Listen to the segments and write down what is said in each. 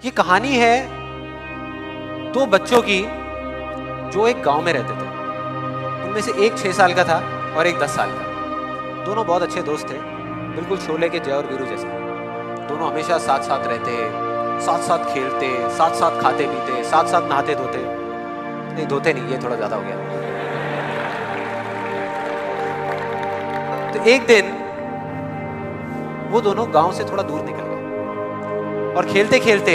ये कहानी है दो बच्चों की जो एक गांव में रहते थे। उनमें से एक 6 साल का था और एक 10 साल का। दोनों बहुत अच्छे दोस्त थे, बिल्कुल शोले के जय और वीरू जैसे। दोनों हमेशा साथ साथ रहते, साथ साथ खेलते, साथ साथ खाते पीते, साथ साथ नहाते धोते। नहीं धोते नहीं, ये थोड़ा ज्यादा हो गया। तो एक दिन वो दोनों गांव से थोड़ा दूर निकल गए और खेलते खेलते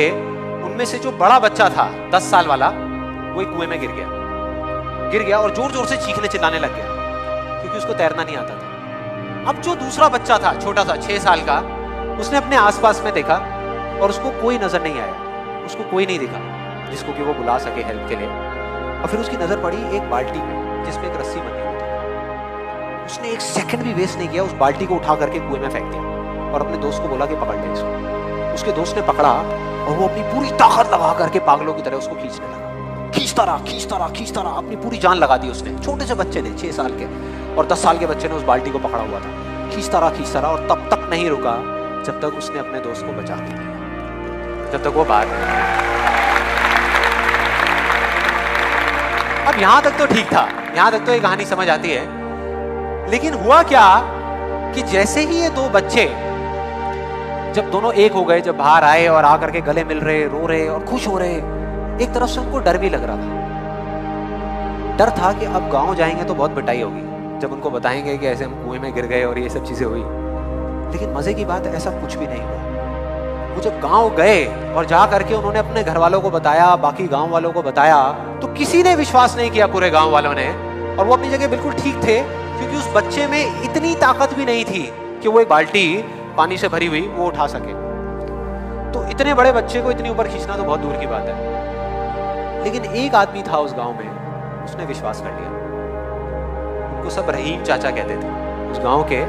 उनमें से जो बड़ा बच्चा था 10 साल वाला, वो एक कुएं में गिर गया और जोर जोर से चीखने चिल्लाने लग गया क्योंकि उसको तैरना नहीं आता था। अब जो दूसरा बच्चा था छोटा सा 6 साल का, उसने अपने आसपास में देखा और उसको कोई नजर नहीं आया, उसको कोई नहीं दिखा जिसको कि वो बुला सके हेल्प के लिए। और फिर उसकी नजर पड़ी एक बाल्टी में जिसमें एक रस्सी बंधी हुई थी। उसने एक सेकंड भी वेस्ट नहीं किया, उस बाल्टी को उठा करके कुएं में फेंक दिया और अपने दोस्त को बोला कि पकड़ ले इसको। उसके दोस्त ने पकड़ा और वो अपनी पूरी ताकत लगा करके पागलों की तरह उसको खींचने लगा। खींचता रहा, अपनी पूरी जान लगा दी उसने। छोटे से बच्चे ने 6 साल के और 10 साल के बच्चे ने उस बाल्टी को पकड़ा हुआ था। खींचता रहा और तब तक नहीं रुका जब तक उसने अपने दोस्त को बचा नहीं लिया, जब तक वो बाहर। अब यहां तक तो ठीक था, यहां तक तो ये कहानी समझ आती है। लेकिन हुआ क्या कि जैसे ही ये दो बच्चे जब दोनों एक हो गए, जब बाहर आए और आकर के गले मिल रहे, रो रहे और खुश हो रहे, एक तरफ से उनको डर भी लग रहा था। डर था कि अब गांव जाएंगे तो बहुत पिटाई होगी जब उनको बताएंगे कि ऐसे हम कुएं में गिर गए और ये सब चीजें हुई। लेकिन मजे की बात है, ऐसा कुछ भी नहीं हुआ। वो जब गांव गए और जा करके उन्होंने अपने घर वालों को बताया, बाकी गांव वालों को बताया, तो किसी ने विश्वास नहीं किया, पूरे गांव वालों ने। और वो अपनी जगह बिल्कुल ठीक थे क्योंकि उस बच्चे में इतनी ताकत भी नहीं थी कि वो एक बाल्टी पानी से भरी हुई वो उठा सके। तो इतने बड़े बच्चे को इतनी ऊपर खींचना तो बहुत दूर की बात है। लेकिन एक आदमी था उस गांव में, उसने विश्वास कर लिया। उनको सब रहीम चाचा कहते थे, उस गांव के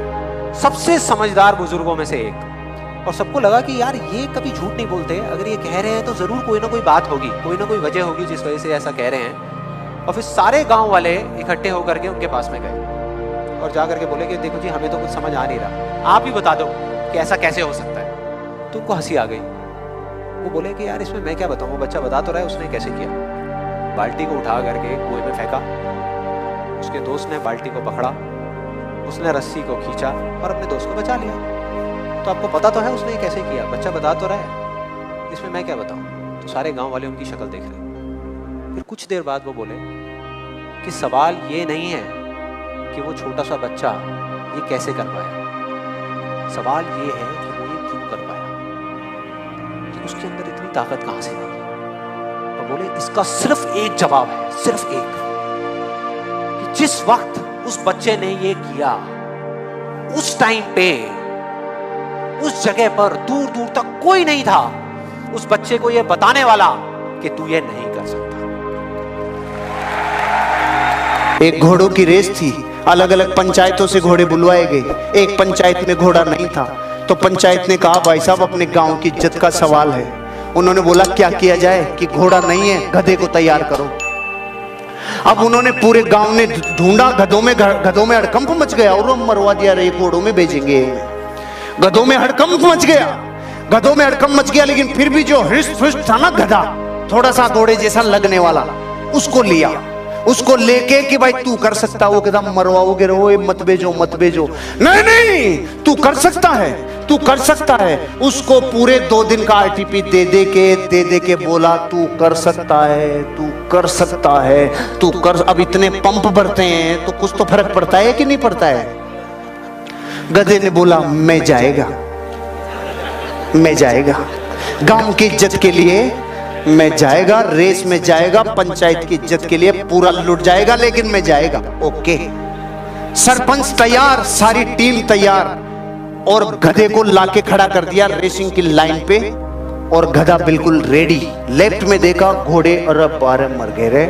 सबसे समझदार बुजुर्गों में से एक। और सबको लगा कि यार ये कभी झूठ नहीं बोलते, अगर ये कह रहे हैं तो जरूर कोई ना कोई बात होगी, कोई ना कोई वजह होगी जिस वजह से ऐसा कह रहे हैं। और फिर सारे गांव वाले इकट्ठे होकर के उनके पास में गए और जाकर के बोले कि देखो जी, हमें तो कुछ समझ आ नहीं रहा, आप ही बता दो कि ऐसा कैसे हो सकता है। तो उनको हंसी आ गई। वो बोले कि यार इसमें मैं क्या बताऊं, वो बच्चा बता तो रहा है उसने कैसे किया। बाल्टी को उठा करके कुएं में फेंका, उसके दोस्त ने बाल्टी को पकड़ा, उसने रस्सी को खींचा और अपने दोस्त को बचा लिया। तो आपको पता तो है उसने कैसे किया, बच्चा बता तो रहा है, इसमें मैं क्या बताऊं। तो सारे गांव वाले उनकी शक्ल देख रहे। फिर कुछ देर बाद वो बोले कि सवाल ये नहीं है कि वो छोटा सा बच्चा ये कैसे कर पाया, सवाल ये है कि वो ये क्यों कर पाया, कि उसके अंदर इतनी ताकत कहां से आई। तो बोले इसका सिर्फ एक जवाब है, सिर्फ एक, कि जिस वक्त उस बच्चे ने ये किया, उस टाइम पे उस जगह पर दूर दूर तक कोई नहीं था उस बच्चे को ये बताने वाला कि तू ये नहीं कर सकता। एक घोड़ों की रेस थी, अलग अलग पंचायतों से घोड़े बुलवाए गए। एक पंचायत में घोड़ा नहीं था तो पंचायत ने कहा भाई साहब अपने गांव की इज्जत का सवाल है। उन्होंने बोला क्या किया जाए कि घोड़ा नहीं है, गधे को तैयार करो। अब उन्होंने पूरे गांव ने ढूंढा, गधों में हड़कंप मच गया और मरवा दिया, रे घोड़ों में भेजेंगे। गधों में हड़कंप मच गया, लेकिन फिर भी जो हृष्ट पुष्ट था ना गधा, थोड़ा सा घोड़े जैसा लगने वाला, उसको लिया। उसको लेके कि भाई तू कर सकता, वो कहता मरवाओगे रो, मत भेजो। नहीं तू कर सकता है। उसको पूरे 2 दिन का आरटीपी दे दे के बोला तू कर सकता है। अब इतने पंप भरते हैं तो कुछ तो फर्क पड़ता है कि नहीं पड़ता है। गधे ने बोला मैं जाएगा, गांव की इज्जत के लिए मैं जाएगा, रेस में जाएगा, पंचायत की इज्जत के लिए पूरा लुट जाएगा, लेकिन मैं जाएगा। ओके, सरपंच तैयार, सारी टीम तैयार, और गधे को लाके खड़ा कर दिया रेसिंग की लाइन पे, और गधा बिल्कुल रेडी। लेफ्ट में देखा घोड़े, अरे पारे मर गए रे,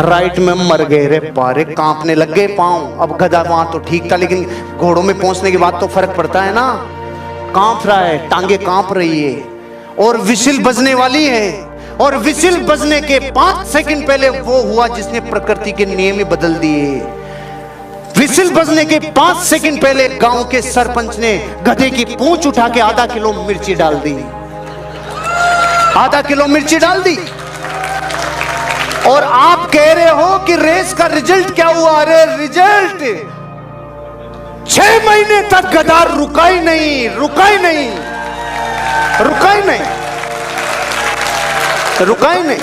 राइट में मर गए रे पारे, कांपने लग गए पांव। अब गधा वहां तो ठीक था, लेकिन घोड़ों में पहुंचने के बाद तो फर्क पड़ता है ना, कांप रहा है, टांगे कांप रही है, और विसिल बजने वाली है। और विसिल बजने के 5 सेकंड पहले वो हुआ जिसने प्रकृति के नियम ही बदल दिए। विसिल बजने के 5 सेकंड पहले गांव के सरपंच ने गधे की पूंछ उठा के आधा किलो मिर्ची डाल दी। आधा किलो मिर्ची डाल दी। और आप कह रहे हो कि रेस का रिजल्ट क्या हुआ? अरे रिजल्ट 6 महीने तक गधा रुका ही नहीं, रुका ही नहीं, रुका ही नहीं, रुका ही नहीं।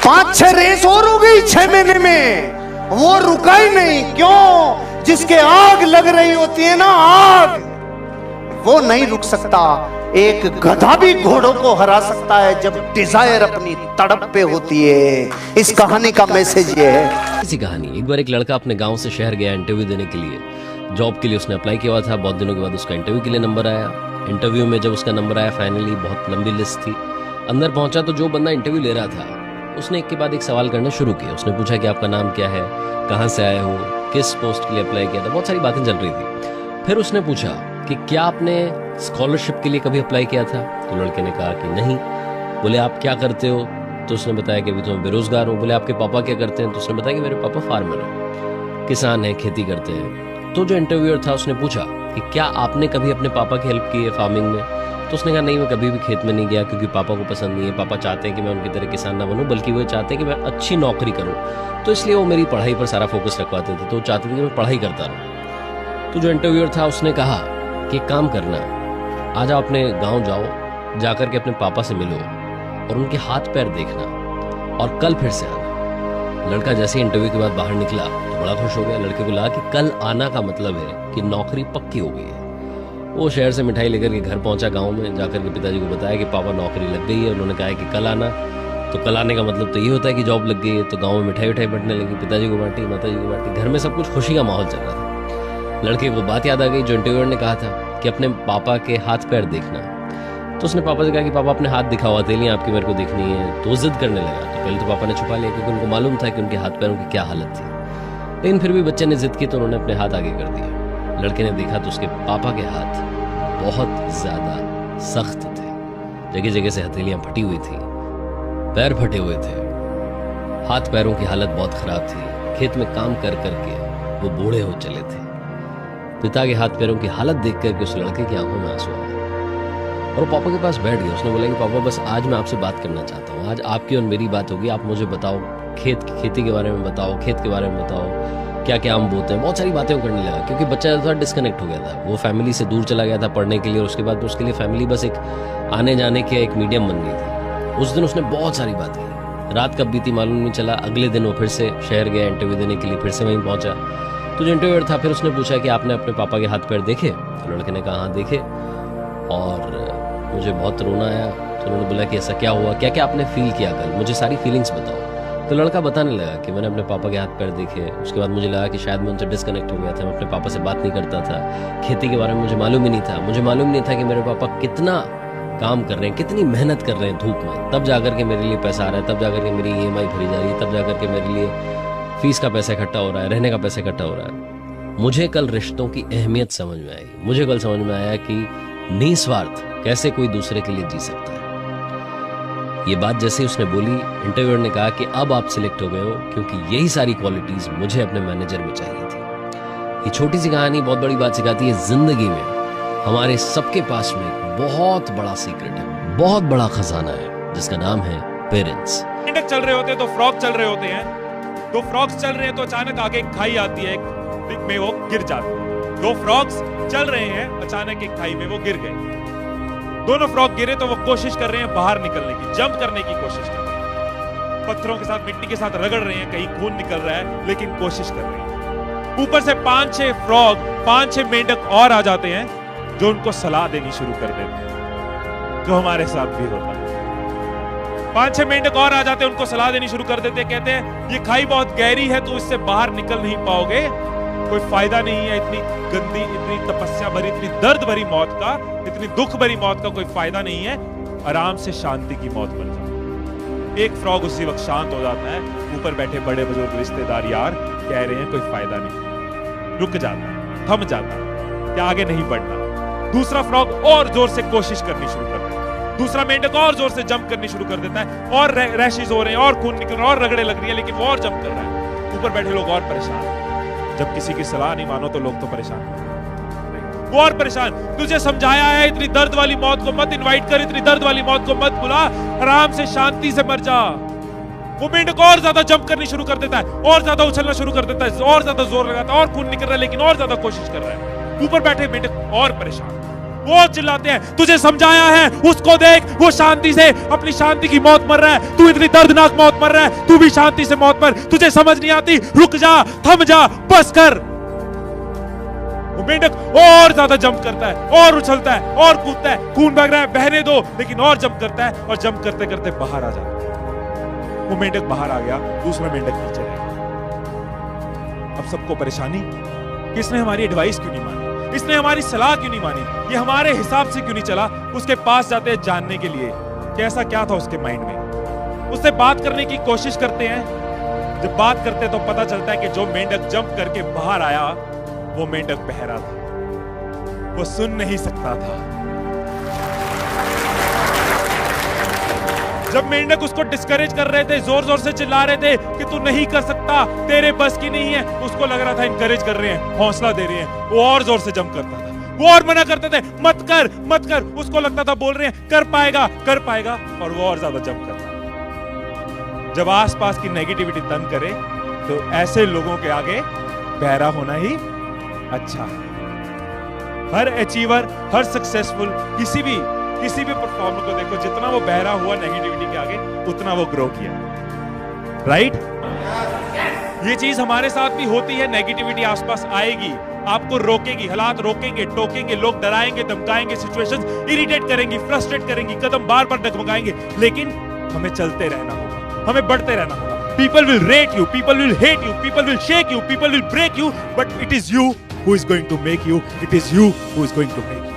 5-6 रेस और हो गई 6 महीने में, वो रुका ही नहीं। क्यों? जिसके आग लग रही होती है ना, आग, वो नहीं रुक सकता। एक गधा भी घोड़ों को हरा सकता है जब डिजायर अपनी तड़प पे होती है। इस कहानी का मैसेज ये है। इसी कहानी, एक बार एक लड़का अपने गांव से शहर गया इंटरव्यू देने के लिए। जॉब के लिए उसने अप्लाई किया था। बहुत दिनों के बाद उसका इंटरव्यू के लिए नंबर आया। इंटरव्यू में जब उसका नंबर आया, फाइनली बहुत लंबी लिस्ट थी। अंदर पहुंचा तो जो बंदा इंटरव्यू ले रहा था उसने एक के बाद एक सवाल करने शुरू किए। उसने पूछा कि आपका नाम क्या है, कहाँ से आए हो, किस पोस्ट के लिए अप्लाई किया था, बहुत सारी बातें चल रही थी। फिर उसने पूछा कि क्या आपने स्कॉलरशिप के लिए कभी अप्लाई किया था? तो लड़के ने कहा कि नहीं। बोले आप क्या करते हो? तो उसने बताया कि अभी तो मैं बेरोजगार हूँ। बोले आपके पापा क्या करते हैं? तो उसने बताया कि मेरे पापा फार्मर हैं, किसान हैं, खेती करते हैं। तो जो इंटरव्यूअर था उसने पूछा कि क्या आपने कभी अपने पापा की हेल्प की है फार्मिंग में? तो उसने कहा नहीं, मैं कभी भी खेत में नहीं गया क्योंकि पापा को पसंद नहीं है। पापा चाहते हैं कि मैं उनकी तरह किसान ना बनूं, बल्कि वो चाहते हैं कि मैं अच्छी नौकरी करूं। तो इसलिए वो मेरी पढ़ाई पर सारा फोकस रखवाते थे। तो वो चाहते थे कि मैं पढ़ाई करता रहूं। तो जो इंटरव्यूअर था उसने कहा कि एक काम करना, आज आप अपने गांव जाओ, जाकर के अपने पापा से मिलो और उनके हाथ पैर देखना और कल फिर से आना। लड़का जैसे ही इंटरव्यू के बाद बाहर निकला तो बड़ा खुश हो गया। लड़के को लगा कि कल आना का मतलब है कि नौकरी पक्की हो गई है। वो शहर से मिठाई लेकर के घर पहुंचा। गांव में जाकर के पिताजी को बताया कि पापा नौकरी लग गई है। उन्होंने कहा कि कल आना। तो कल आने का मतलब तो ये होता है कि जॉब लग गई है। तो गाँव में मिठाई उठाई बंटने लगी, पिताजी को बांटी, माताजी को बांटी। घर में सब कुछ खुशी का माहौल चल रहा था। लड़के को बात याद आ गई जो इंटरव्यूअर ने कहा था कि अपने पापा के हाथ पैर देखना। तो उसने पापा से कहा कि पापा अपने हाथ दिखाओ, हथेलियां आपकी मेरे को देखनी है। तो वो जिद करने लगा। तो पहले तो पापा ने छुपा लिया क्योंकि उनको मालूम था कि उनके हाथ पैरों की क्या हालत थी, लेकिन फिर भी बच्चे ने जिद की तो उन्होंने अपने हाथ आगे कर दिया। लड़के ने देखा तो उसके पापा के हाथ बहुत ज्यादा सख्त थे। जगह जगह से हथेलियां फटी हुई थी, पैर फटे हुए थे, हाथ पैरों की हालत बहुत खराब थी। खेत में काम कर करके वो बूढ़े हो चले थे। पिता के हाथ पैरों की हालत देख करके उस लड़के की आंखों में आंसू आए और वो पापा के पास बैठ गया। उसने बोला कि पापा बस आज मैं आपसे बात करना चाहता हूँ। आज आपकी और मेरी बात होगी। आप मुझे बताओ, खेती के बारे में बताओ, खेत के बारे में बताओ, क्या क्या आम बोते हैं। बहुत सारी बातें वो करने लगा क्योंकि बच्चा थोड़ा डिस्कनेक्ट हो गया था। वो फैमिली से दूर चला गया था पढ़ने के लिए और उसके बाद उसके लिए फैमिली बस एक आने जाने के एक मीडियम बन गई थी। उस दिन उसने बहुत सारी बात की। रात कब बीती मालूम नहीं चला। अगले दिन वो फिर से शहर गया इंटरव्यू देने के लिए, फिर से वहीं पहुंचा। तो जो इंटरव्यूअर था फिर उसने पूछा कि आपने अपने पापा के हाथ पैर देखे? तो लड़के ने कहा हाँ देखे और मुझे बहुत रोना आया। तो उन्होंने बोला कि ऐसा क्या हुआ, क्या क्या आपने फील किया कल, मुझे सारी फीलिंग्स बताओ। तो लड़का बताने लगा कि मैंने अपने पापा के हाथ पैर देखे। उसके बाद मुझे लगा कि शायद मैं उनसे डिस्कनेक्ट हो गया था, मैं अपने पापा से बात नहीं करता था। खेती के बारे में मुझे मालूम ही नहीं था। मुझे मालूम नहीं था कि मेरे पापा कितना काम कर रहे हैं, कितनी मेहनत कर रहे हैं धूप में। तब जाकर के मेरे लिए पैसा आ रहा है, तब जाकर के मेरी EMI भरी जा रही है, तब जाकर के मेरे लिए फीस का पैसा इकट्ठा हो रहा है, रहने का पैसा इकट्ठा हो रहा है। मुझे कल रिश्तों की अहमियत समझ में आई। मुझे कल समझ में आया कि निस्वार्थ कैसे कोई दूसरे के लिए जी सकता है। ये बात जैसे उसने बोली, इंटरव्यूअर ने कहा कि अब आप सिलेक्ट हो गए हो क्योंकि यही सारी क्वालिटीज मुझे अपने मैनेजर में चाहिए थी। ये छोटी सी कहानी बहुत बड़ी बात सिखाती है। जिंदगी में हमारे सबके पास में बहुत बड़ा सीक्रेट है, बहुत बड़ा खजाना है जिसका नाम है पेरेंट्स। मेंढक चल रहे होते हैं, 2 फ्रॉग चल रहे होते हैं। 2 फ्रॉग्स चल रहे हैं तो अचानक आगे एक खाई आती है, एक में वो गिर जाते हैं। 2 फ्रॉग्स चल रहे हैं, अचानक एक खाई में वो गिर गए। दोनों फ्रॉग गिरे तो वो कोशिश कर रहे हैं बाहर निकलने की, जंप करने की कोशिश कर रहे हैं। पत्थरों के साथ, मिट्टी के साथ रगड़ रहे हैं, कहीं खून निकल रहा है लेकिन कोशिश कर रहे हैं। ऊपर से 5-6 फ्रॉग, 5-6 मेंढक और आ जाते हैं जो उनको सलाह देनी शुरू कर देते हैं, जो हमारे साथ भी होता है। 5-6 मेंढक और आ जाते हैं, उनको सलाह देनी शुरू कर देते हैं। कहते हैं ये खाई बहुत गहरी है, तो इससे बाहर निकल नहीं पाओगे, कोई फायदा नहीं है इतनी गंदी, इतनी तपस्या भरी, इतनी दर्द भरी मौत का, इतनी दुख भरी मौत का कोई फायदा नहीं है। आराम से शांति की मौत बन जाओ। एक फ्रॉग उसी वक्त शांत हो जाता है। ऊपर बैठे बड़े बुजुर्ग रिश्तेदार यार कह रहे हैं कोई फायदा नहीं, रुक जाता है, थम जाता है कि आगे नहीं बढ़ना। दूसरा फ्रॉग और जोर से कोशिश करनी शुरू कर देता है। दूसरा मेंढक और जोर से जंप करनी शुरू कर देता है और रैशेस हो रहे हैं और खून निकल रहा है और रगड़े लग रही है, लेकिन वो और जंप कर रहा है। ऊपर बैठे लोग और परेशान। जब किसी की सलाह नहीं मानो तो लोग तो परेशान। वो और परेशान। तुझे समझाया है इतनी दर्द वाली मौत को मत इनवाइट कर, इतनी दर्द वाली मौत को मत बुला, आराम से शांति से मर जा। वो मेंढक और ज्यादा जंप करनी शुरू कर देता है, और ज्यादा उछलना शुरू कर देता है, और ज्यादा जोर लगाता है, और खून निकल रहा है लेकिन और ज्यादा कोशिश कर रहा है। ऊपर बैठे मेंढक और परेशान, वो चिल्लाते हैं, तुझे समझाया है, उसको देख, वो शांति से अपनी शांति की मौत मर रहा है, तू इतनी दर्दनाक मौत मर रहा है, तू भी शांति से मौत मर, तुझे समझ नहीं आती, रुक जा, थम जा, बस कर। वो मेंढक और ज्यादा जंप करता है, और उछलता है, और कूदता है, खून बह रहा है, बहने दो, लेकिन और जंप करता है, और जंप करते करते बाहर आ जाता है। वो मेंढक बाहर आ गया, दूसरा मेंढक नीचे रह गया। अब सबको परेशानी कि इसने हमारी एडवाइस क्यों नहीं मानी, इसने हमारी सलाह क्यों नहीं मानी, ये हमारे हिसाब से क्यों नहीं चला। उसके पास जाते हैं जानने के लिए कि ऐसा क्या था उसके माइंड में। उससे बात करने की कोशिश करते हैं, जब बात करते हैं तो पता चलता है कि जो मेंढक जंप करके बाहर आया वो मेंढक बहरा था, वो सुन नहीं सकता था। जब मेंढक उसको डिस्करेज कर रहे थे, जोर जोर से चिल्ला रहे थे कि तू नहीं कर सकता, तेरे बस की नहीं है, उसको लग रहा था इनकरेज कर रहे हैं, हौसला दे रहे हैं, वो और जोर से जंप करता था। वो और मना करते थे, मत कर मत कर, उसको लगता था बोल रहे हैं कर पाएगा, और वो और ज्यादा जंप करता। जब आसपास की नेगेटिविटी तंग करे तो ऐसे लोगों के आगे बहरा होना ही अच्छा है। हर अचीवर, हर सक्सेसफुल, किसी भी परफॉर्मर को देखो, जितना वो बहरा हुआ नेगेटिविटी के आगे, उतना वो ग्रो किया। राइट? ये चीज हमारे साथ भी होती है। नेगेटिविटी आसपास आएगी, आपको रोकेगी, हालात रोकेंगे, टोकेंगे, लोग डराएंगे, धमकाएंगे, सिचुएशंस इरिटेट करेंगी, फ्रस्ट्रेट करेंगी, कदम बार बार डगमगाएंगे, लेकिन हमें चलते रहना होगा, हमें बढ़ते रहना होगा। People will rate you, people will hate you, people will shake you, people will break you, but it is you who is going to make you, it is you who is going to make you.